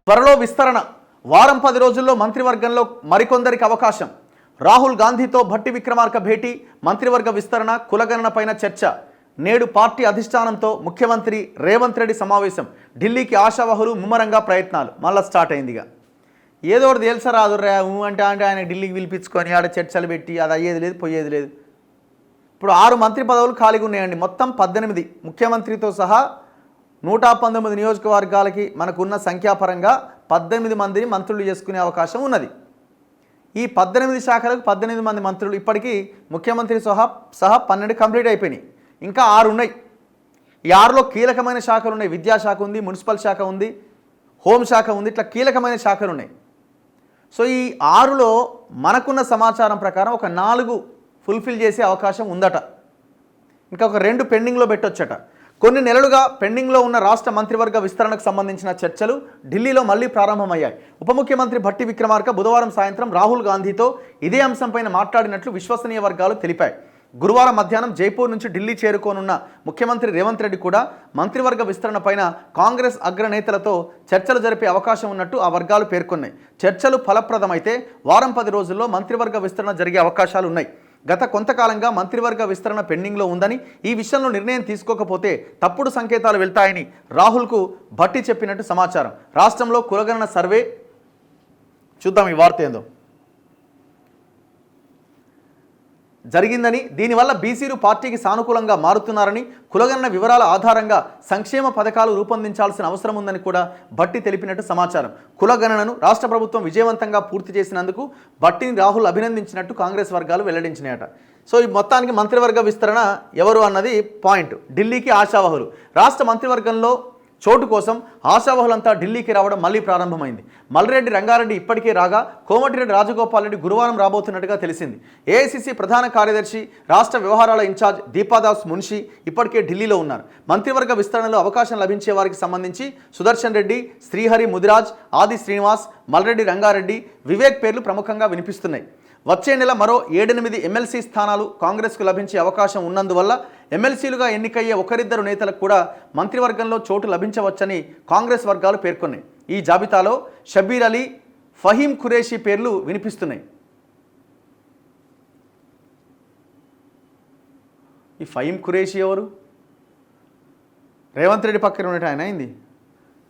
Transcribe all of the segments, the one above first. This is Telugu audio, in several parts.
త్వరలో విస్తరణ. వారం 10 రోజుల్లో మంత్రివర్గంలో మరికొందరికి అవకాశం. రాహుల్ గాంధీతో భట్టి విక్రమార్క భేటీ, మంత్రివర్గ విస్తరణ, కులగణనపైన చర్చ. నేడు పార్టీ అధిష్టానంతో ముఖ్యమంత్రి రేవంత్ రెడ్డి సమావేశం. ఢిల్లీకి ఆశావహులు, ముమ్మరంగా ప్రయత్నాలు. మళ్ళీ స్టార్ట్ అయిందిగా. ఏదో ఒకటి తేల్సరాదు అంటే ఆయన ఢిల్లీకి పిలిపించుకొని ఆడ చర్చలు పెట్టి అది అయ్యేది లేదు, పోయేది లేదు. ఇప్పుడు 6 మంత్రి పదవులు ఖాళీగా ఉన్నాయండి. మొత్తం 18 ముఖ్యమంత్రితో సహా 119 నియోజకవర్గాలకి మనకున్న సంఖ్యాపరంగా 18 మందిని మంత్రులు చేసుకునే అవకాశం ఉన్నది. ఈ 18 శాఖలకు 18 మంది మంత్రులు ఇప్పటికీ ముఖ్యమంత్రి సహా 12 కంప్లీట్ అయిపోయినాయి. ఇంకా 6 ఉన్నాయి. ఈ 6లో కీలకమైన శాఖలు ఉన్నాయి. విద్యాశాఖ ఉంది, మున్సిపల్ శాఖ ఉంది, హోంశాఖ ఉంది. ఇట్లా కీలకమైన శాఖలు ఉన్నాయి. సో ఈ 6లో మనకున్న సమాచారం ప్రకారం ఒక 4 ఫుల్ఫిల్ చేసే అవకాశం ఉందట. ఇంకా ఒక 2 పెండింగ్లో పెట్టొచ్చట. కొన్ని నెలలుగా పెండింగ్లో ఉన్న రాష్ట్ర మంత్రివర్గ విస్తరణకు సంబంధించిన చర్చలు ఢిల్లీలో మళ్లీ ప్రారంభమయ్యాయి. ఉప ముఖ్యమంత్రి భట్టి విక్రమార్క బుధవారం సాయంత్రం రాహుల్ గాంధీతో ఇదే అంశంపైన మాట్లాడినట్లు విశ్వసనీయ వర్గాలు తెలిపాయి. గురువారం మధ్యాహ్నం జైపూర్ నుంచి ఢిల్లీ చేరుకోనున్న ముఖ్యమంత్రి రేవంత్ రెడ్డి కూడా మంత్రివర్గ విస్తరణపైన కాంగ్రెస్ అగ్రనేతలతో చర్చలు జరిపే అవకాశం ఉన్నట్టు ఆ వర్గాలు పేర్కొన్నాయి. చర్చలు ఫలప్రదమైతే వారం 10 రోజుల్లో మంత్రివర్గ విస్తరణ జరిగే అవకాశాలు ఉన్నాయి. గత కొంతకాలంగా మంత్రివర్గ విస్తరణ పెండింగ్లో ఉందని, ఈ విషయంలో నిర్ణయం తీసుకోకపోతే తప్పుడు సంకేతాలు వెళ్తాయని రాహుల్కు భట్టి చెప్పినట్టు సమాచారం. రాష్ట్రంలో కులగణన సర్వే చూద్దాం ఈ వార్త ఏందో జరిగిందని, దీనివల్ల బీసీలు పార్టీకి సానుకూలంగా మారుతున్నారని, కులగణన వివరాల ఆధారంగా సంక్షేమ పథకాలు రూపొందించాల్సిన అవసరం ఉందని కూడా భట్టి తెలిపినట్టు సమాచారం. కులగణనను రాష్ట్ర ప్రభుత్వం విజయవంతంగా పూర్తి చేసినందుకు భట్టిని రాహుల్ అభినందించినట్టు కాంగ్రెస్ వర్గాలు వెల్లడించినాయట. సో ఈ మొత్తానికి మంత్రివర్గ విస్తరణ ఎవరు అన్నది పాయింట్. ఢిల్లీకి ఆశావహులు. రాష్ట్ర మంత్రివర్గంలో చోటు కోసం ఆశావహులంతా ఢిల్లీకి రావడం మళ్లీ ప్రారంభమైంది. మల్రెడ్డి రంగారెడ్డి ఇప్పటికే రాగా, కోమటిరెడ్డి రాజగోపాల్ రెడ్డి గురువారం రాబోతున్నట్టుగా తెలిసింది. ఏఐసిసి ప్రధాన కార్యదర్శి, రాష్ట్ర వ్యవహారాల ఇన్ఛార్జ్ దీపాదాస్ మున్షి ఇప్పటికే ఢిల్లీలో ఉన్నారు. మంత్రివర్గ విస్తరణలో అవకాశం లభించే వారికి సంబంధించి సుదర్శన్ రెడ్డి, శ్రీహరి ముదిరాజ్, ఆది శ్రీనివాస్, మల్రెడ్డి రంగారెడ్డి, వివేక్ పేర్లు ప్రముఖంగా వినిపిస్తున్నాయి. వచ్చే నెల మరో 7-8 ఎమ్మెల్సీ స్థానాలు కాంగ్రెస్కు లభించే అవకాశం ఉన్నందువల్ల ఎమ్మెల్సీలుగా ఎన్నికయ్యే ఒకరిద్దరు నేతలకు కూడా మంత్రివర్గంలో చోటు లభించవచ్చని కాంగ్రెస్ వర్గాలు పేర్కొన్నాయి. ఈ జాబితాలో షబ్బీర్ అలీ, ఫహీం ఖురేషీ పేర్లు వినిపిస్తున్నాయి. ఈ ఫహీం ఖురేషీ ఎవరు? రేవంత్ రెడ్డి పక్కన ఉన్నట్టు ఆయన అయింది.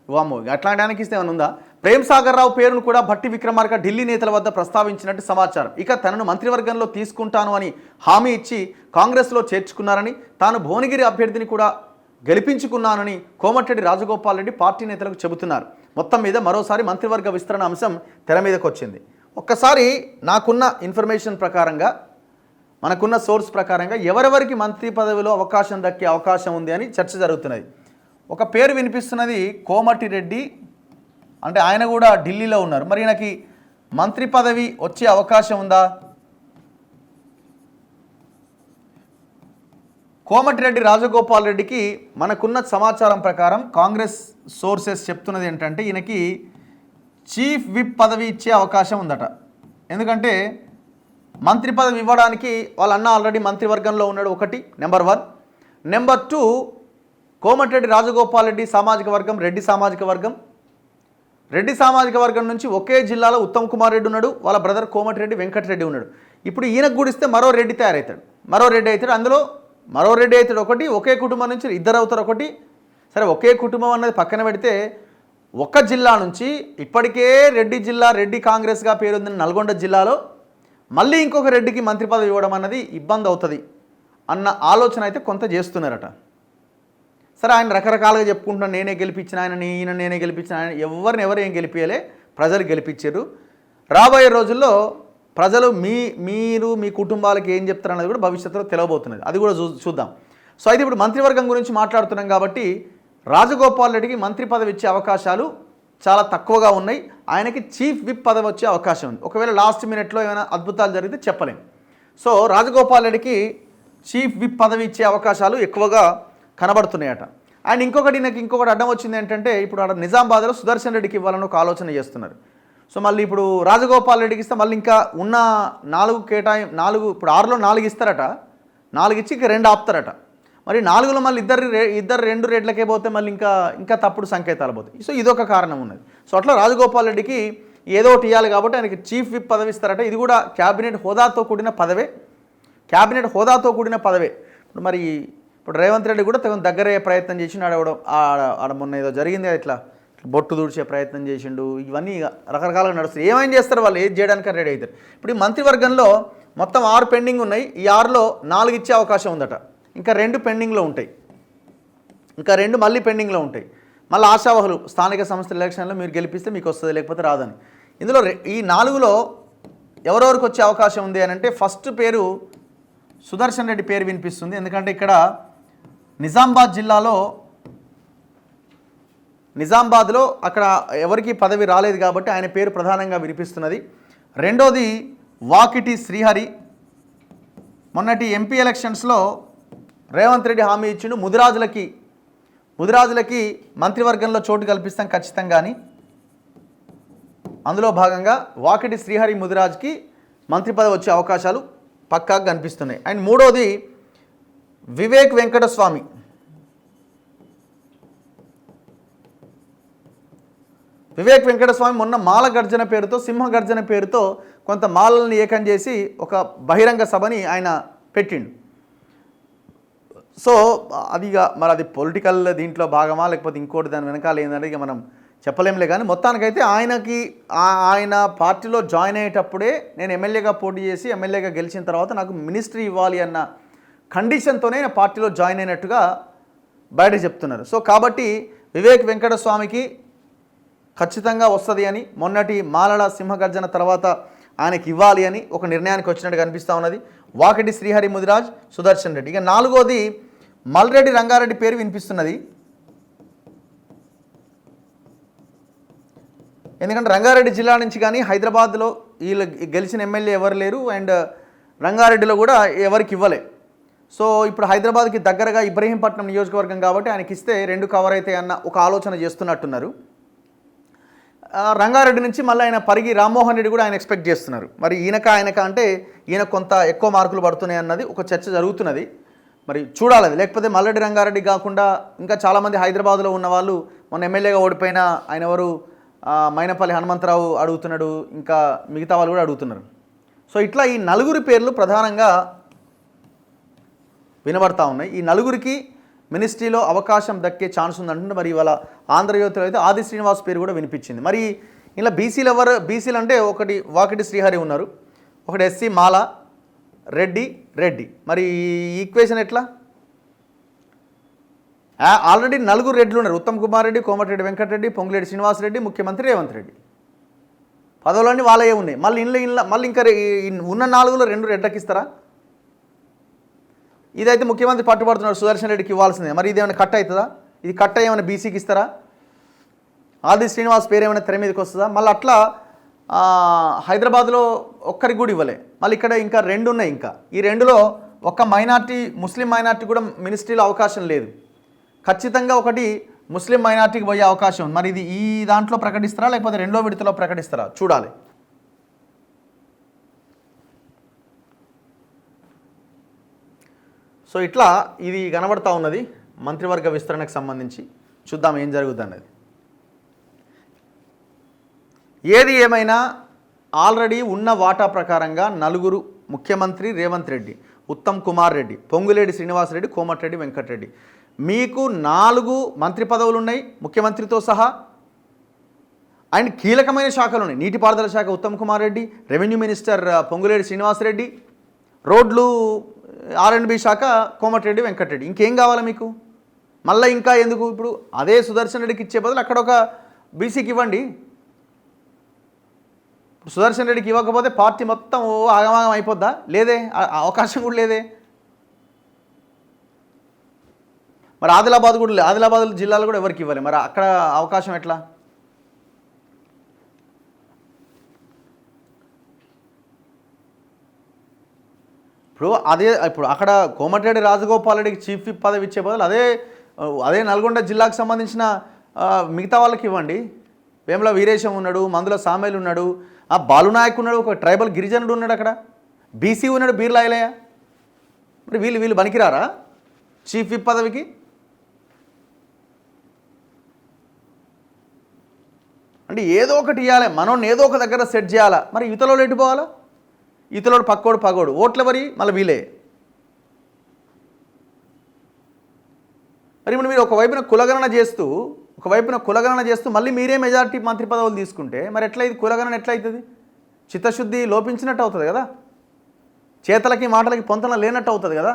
వామ్మో, అట్లాంటి ఆయనకి ఇస్తే ఏమైనా ఉందా? ప్రేమ్ సాగర్ రావు పేరును కూడా భట్టి విక్రమార్క ఢిల్లీ నేతల వద్ద ప్రస్తావించినట్టు సమాచారం. ఇక తనను మంత్రివర్గంలో తీసుకుంటాను అని హామీ ఇచ్చి కాంగ్రెస్లో చేర్చుకున్నారని, తాను భువనగిరి అభ్యర్థిని కూడా గెలిపించుకున్నానని కోమటిరెడ్డి రాజగోపాల్ రెడ్డి పార్టీ నేతలకు చెబుతున్నారు. మొత్తం మీద మరోసారి మంత్రివర్గ విస్తరణ అంశం తెర మీదకి వచ్చింది. ఒక్కసారి నాకున్న ఇన్ఫర్మేషన్ ప్రకారంగా, మనకున్న సోర్స్ ప్రకారంగా ఎవరెవరికి మంత్రి పదవిలో అవకాశం దక్కే అవకాశం ఉంది అని చర్చ జరుగుతున్నది. ఒక పేరు వినిపిస్తున్నది కోమటిరెడ్డి, అంటే ఆయన కూడా ఢిల్లీలో ఉన్నారు. మరి ఈయనకి మంత్రి పదవి వచ్చే అవకాశం ఉందా? కోమటిరెడ్డి రాజగోపాల్ రెడ్డికి మనకున్న సమాచారం ప్రకారం కాంగ్రెస్ సోర్సెస్ చెప్తున్నది ఏంటంటే ఈయనకి చీఫ్ విప్ పదవి ఇచ్చే అవకాశం ఉందట. ఎందుకంటే మంత్రి పదవి ఇవ్వడానికి వాళ్ళ అన్న ఆల్రెడీ మంత్రివర్గంలో ఉన్నాడు, ఒకటి నెంబర్ 1. నెంబర్ 2, కోమటిరెడ్డి రాజగోపాల్ రెడ్డి సామాజిక వర్గం రెడ్డి సామాజిక వర్గం. రెడ్డి సామాజిక వర్గం నుంచి ఒకే జిల్లాలో ఉత్తమ్ కుమార్ రెడ్డి ఉన్నాడు, వాళ్ళ బ్రదర్ కోమటిరెడ్డి వెంకటరెడ్డి ఉన్నాడు. ఇప్పుడు ఈయనకు గుడిస్తే మరో రెడ్డి తయారవుతాడు, మరో రెడ్డి అవుతాడు. అందులో మరో రెడ్డి అవుతాడు ఒకటి, ఒకే కుటుంబం నుంచి 2 అవుతారు ఒకటి. సరే, ఒకే కుటుంబం అన్నది పక్కన పెడితే ఒక జిల్లా నుంచి ఇప్పటికే రెడ్డి జిల్లా, రెడ్డి కాంగ్రెస్గా పేరుంది నల్గొండ జిల్లాలో, మళ్ళీ ఇంకొక రెడ్డికి మంత్రి పదవి ఇవ్వడం అన్నది ఇబ్బంది అవుతుంది అన్న ఆలోచన అయితే కొంత చేస్తున్నారట. సరే, ఆయన రకరకాలుగా చెప్పుకుంటున్నాను, నేనే గెలిపించిన ఆయన, ఈయన నేనే గెలిపించిన ఆయన. ఎవరు ఏం గెలిపించలే, ప్రజలు గెలిపించారు. రాబోయే రోజుల్లో ప్రజలు మీరు మీ కుటుంబాలకు ఏం చెప్తారన్నది కూడా భవిష్యత్తులో తెలియబోతున్నది. అది కూడా చూద్దాం. సో అయితే ఇప్పుడు మంత్రివర్గం గురించి మాట్లాడుతున్నాం కాబట్టి రాజగోపాల్ రెడ్డికి మంత్రి పదవి ఇచ్చే అవకాశాలు చాలా తక్కువగా ఉన్నాయి. ఆయనకి చీఫ్ విప్ పదవి వచ్చే అవకాశం ఉంది. ఒకవేళ లాస్ట్ మినిట్లో ఏమైనా అద్భుతాలు జరిగితే చెప్పలేం. సో రాజగోపాల్ రెడ్డికి చీఫ్ విప్ పదవి ఇచ్చే అవకాశాలు ఎక్కువగా కనబడుతున్నాయట. అండ్ ఇంకొకటి అడ్డం వచ్చింది ఏంటంటే, ఇప్పుడు అక్కడ నిజామాబాద్లో సుదర్శన్ రెడ్డికి ఇవ్వాలని ఒక ఆలోచన చేస్తున్నారు. సో మళ్ళీ ఇప్పుడు రాజగోపాల్ రెడ్డికి ఇస్తే మళ్ళీ ఇంకా ఉన్న 4 ఇప్పుడు 6లో 4 ఇస్తారట, 4 ఇచ్చి ఇంకా 2 ఆపుతారట. మరి 4లో మళ్ళీ ఇద్దరు 2 రెడ్లకే పోతే మళ్ళీ ఇంకా తప్పుడు సంకేతాలు పోతాయి. సో ఇదొక కారణం ఉన్నది. సో అట్లా రాజగోపాల్ రెడ్డికి ఏదో ఒకటి ఇవ్వాలి కాబట్టి ఆయనకి చీఫ్ విప్ పదవి ఇస్తారట. ఇది కూడా క్యాబినెట్ హోదాతో కూడిన పదవే. మరి ఇప్పుడు రేవంత్ రెడ్డి కూడా దగ్గరయ్యే ప్రయత్నం చేసి ఆడ మొన్న ఏదో జరిగింది ఇట్లా బొట్టు దూడ్చే ప్రయత్నం చేసిండు. ఇవన్నీ రకరకాలుగా నడుస్తాయి. ఏమైనా చేస్తారు వాళ్ళు, ఏది చేయడానికి రెడీ అవుతారు. ఇప్పుడు ఈ మంత్రివర్గంలో మొత్తం 6 పెండింగ్ ఉన్నాయి. ఈ 6లో 4 ఇచ్చే అవకాశం ఉందట. ఇంకా 2 పెండింగ్లో ఉంటాయి. మళ్ళీ పెండింగ్లో ఉంటాయి. మళ్ళీ ఆశావహులు స్థానిక సంస్థల ఎలక్షన్లో మీరు గెలిపిస్తే మీకు వస్తుంది, లేకపోతే రాదని. ఇందులో ఈ 4లో ఎవరెవరికి వచ్చే అవకాశం ఉంది అని అంటే ఫస్ట్ పేరు సుదర్శన్ రెడ్డి పేరు వినిపిస్తుంది. ఎందుకంటే ఇక్కడ నిజామాబాద్లో అక్కడ ఎవరికి పదవి రాలేదు కాబట్టి ఆయన పేరు ప్రధానంగా వినిపిస్తున్నది. రెండోది వాకిటి శ్రీహరి. మొన్నటి ఎంపీ ఎలక్షన్స్లో రేవంత్ రెడ్డి హామీ ఇచ్చిండు ముదిరాజులకి మంత్రివర్గంలో చోటు కల్పిస్తాం ఖచ్చితంగా అని. అందులో భాగంగా వాకిటి శ్రీహరి ముదిరాజ్కి మంత్రి పదవి వచ్చే అవకాశాలు పక్కాగా కనిపిస్తున్నాయి. అండ్ మూడోది వివేక్ వెంకటస్వామి. మొన్న మాల గర్జన పేరుతో, సింహ గర్జన పేరుతో కొంత మాలల్ని ఏకం చేసి ఒక బహిరంగ సభని ఆయన పెట్టిండు. సో మరి అది పొలిటికల్ దీంట్లో భాగమా లేకపోతే ఇంకోటి దాని వెనకాల ఏంటంటే ఇక మనం చెప్పలేంలే. కానీ మొత్తానికైతే ఆయన పార్టీలో జాయిన్ అయ్యేటప్పుడే నేను ఎమ్మెల్యేగా పోటీ చేసి ఎమ్మెల్యేగా గెలిచిన తర్వాత నాకు మినిస్ట్రీ ఇవ్వాలి అన్న కండిషన్తోనే నేను పార్టీలో జాయిన్ అయినట్టుగా బయట చెప్తున్నారు. సో కాబట్టి వివేక్ వెంకటస్వామికి ఖచ్చితంగా వస్తుంది అని, మొన్నటి మాలల సింహగర్జన తర్వాత ఆయనకి ఇవ్వాలి అని ఒక నిర్ణయానికి వచ్చినట్టు కనిపిస్తూ ఉన్నది. వాకిటి శ్రీహరి ముదిరాజ్, సుదర్శన్ రెడ్డి. ఇక నాలుగోది మల్రెడ్డి రంగారెడ్డి పేరు వినిపిస్తున్నది. ఎందుకంటే రంగారెడ్డి జిల్లా నుంచి కానీ హైదరాబాద్లో వీళ్ళు గెలిచిన ఎమ్మెల్యే ఎవరు లేరు. అండ్ రంగారెడ్డిలో కూడా ఎవరికి ఇవ్వలే. సో ఇప్పుడు హైదరాబాద్కి దగ్గరగా ఇబ్రహీంపట్నం నియోజకవర్గం కాబట్టి ఆయనకి ఇస్తే 2 కవర్ అవుతాయి అన్న ఒక ఆలోచన చేస్తున్నట్టున్నారు. రంగారెడ్డి నుంచి మళ్ళీ ఆయన పరిగి రామ్మోహన్ రెడ్డి కూడా ఆయన ఎక్స్పెక్ట్ చేస్తున్నారు. మరి ఆయనక అంటే ఈయన కొంత ఎక్కువ మార్కులు పడుతున్నాయి అన్నది ఒక చర్చ జరుగుతున్నది. మరి చూడాలి అది. లేకపోతే మల్రెడ్డి రంగారెడ్డి కాకుండా ఇంకా చాలామంది హైదరాబాద్లో ఉన్న వాళ్ళు మొన్న ఎమ్మెల్యేగా ఓడిపోయిన ఆయన ఎవరు మైనపల్లి హనుమంతరావు అడుగుతున్నాడు, ఇంకా మిగతా వాళ్ళు కూడా అడుగుతున్నారు. సో ఇట్లా ఈ 4 పేర్లు ప్రధానంగా వినబడతా ఉన్నాయి. ఈ 4కి మినిస్ట్రీలో అవకాశం దక్కే ఛాన్స్ ఉందంటే మరి ఇవాళ ఆంధ్రజ్యోతిలో అయితే ఆది శ్రీనివాస్ పేరు కూడా వినిపించింది. మరి ఇలా బీసీలు అంటే ఒకటి వాకిటి శ్రీహరి ఉన్నారు, ఒకటి ఎస్సీ మాల, రెడ్డి. మరి ఈ ఈక్వేషన్ ఎట్లా? ఆల్రెడీ 4 రెడ్లు ఉన్నారు. ఉత్తమ్ కుమార్ రెడ్డి, కోమటిరెడ్డి వెంకటరెడ్డి, పొంగులేటి శ్రీనివాసరెడ్డి, ముఖ్యమంత్రి రేవంత్ రెడ్డి. పదవులన్నీ వాళ్ళే ఉన్నాయి. మళ్ళీ ఇంకా ఉన్న 4లో 2 రెడ్లకి ఇస్తారా? ఇదైతే ముఖ్యమంత్రి పట్టుబడుతున్నాడు సుదర్శన్ రెడ్డికి ఇవ్వాల్సిందే. మరి ఇది ఏమైనా కట్ అవుతుందా? ఇది కట్ ఏమైనా బీసీకి ఇస్తారా? ఆది శ్రీనివాస్ పేరు ఏమైనా తెర మీదకి వస్తుందా? మళ్ళీ అట్లా హైదరాబాద్లో ఒక్కరికి కూడా ఇవ్వలే. మళ్ళీ ఇక్కడ ఇంకా 2 ఉన్నాయి. ఇంకా ఈ 2లో ఒక్క ముస్లిం మైనార్టీ కూడా మినిస్ట్రీలో అవకాశం లేదు. ఖచ్చితంగా ఒకటి ముస్లిం మైనార్టీకి పోయే అవకాశం ఉంది. మరి ఇది ఈ దాంట్లో ప్రకటిస్తారా లేకపోతే 2వ విడతలో ప్రకటిస్తారా చూడాలి. సో ఇట్లా ఇది కనబడతా ఉన్నది మంత్రివర్గ విస్తరణకు సంబంధించి. చూద్దాం ఏం జరుగుతుంది అన్నది. ఏది ఏమైనా ఆల్రెడీ ఉన్న వాటా ప్రకారంగా 4 ముఖ్యమంత్రి రేవంత్ రెడ్డి, ఉత్తమ్ కుమార్ రెడ్డి, పొంగులేటి శ్రీనివాసరెడ్డి, కోమటిరెడ్డి వెంకటరెడ్డి, మీకు 4 మంత్రి పదవులు ఉన్నాయి ముఖ్యమంత్రితో సహా. అండ్ కీలకమైన శాఖలు ఉన్నాయి. నీటిపారుదల శాఖ ఉత్తమ్ కుమార్ రెడ్డి, రెవెన్యూ మినిస్టర్ పొంగులేటి శ్రీనివాసరెడ్డి, రోడ్లు R&B శాఖ కోమటిరెడ్డి వెంకటరెడ్డి. ఇంకేం కావాలా మీకు? మళ్ళీ ఇంకా ఎందుకు? ఇప్పుడు అదే సుదర్శన్ రెడ్డికి ఇచ్చే బదులు అక్కడ ఒక బీసీకి ఇవ్వండి. ఇప్పుడు సుదర్శన్ రెడ్డికి ఇవ్వకపోతే పార్టీ మొత్తం ఆగమాగం అయిపోద్దా? లేదే, అవకాశం కూడా లేదే. మరి ఆదిలాబాద్ జిల్లాలో కూడా ఎవరికి ఇవ్వాలి? మరి అక్కడ అవకాశం ఎట్లా? ఇప్పుడు అక్కడ కోమటిరెడ్డి రాజగోపాల్ రెడ్డికి చీఫ్ విప్ పదవి ఇచ్చే బదులు అదే నల్గొండ జిల్లాకు సంబంధించిన మిగతా వాళ్ళకి ఇవ్వండి. వేముల వీరేశం ఉన్నాడు, మందుల సామేలు ఉన్నాడు, బాలునాయక్ ఉన్నాడు, ఒక ట్రైబల్ గిరిజనుడు ఉన్నాడు, అక్కడ బీసీ ఉన్నాడు బీర్లాయలయ్య. మరి వీళ్ళు పనికిరారా? చీఫ్ విప్ పదవికి? అంటే ఏదో ఒకటి ఇవ్వాలి, మనోడిని ఏదో ఒక దగ్గర సెట్ చేయాలా. మరి ఇతలోడు ఎటు పోవాలా? ఇతలోడు పక్కోడు పగోడు, ఓట్లు ఎవరి? మళ్ళీ వీలే. మరి ఇప్పుడు మీరు ఒకవైపున కులగణన చేస్తూ మళ్ళీ మీరే మెజారిటీ మంత్రి పదవులు తీసుకుంటే మరి ఎట్లా ఇది కులగణన ఎట్లా అవుతుంది? చిత్తశుద్ధి లోపించినట్టు అవుతుంది కదా, చేతలకి మాటలకి పొంతన లేనట్టు అవుతుంది కదా.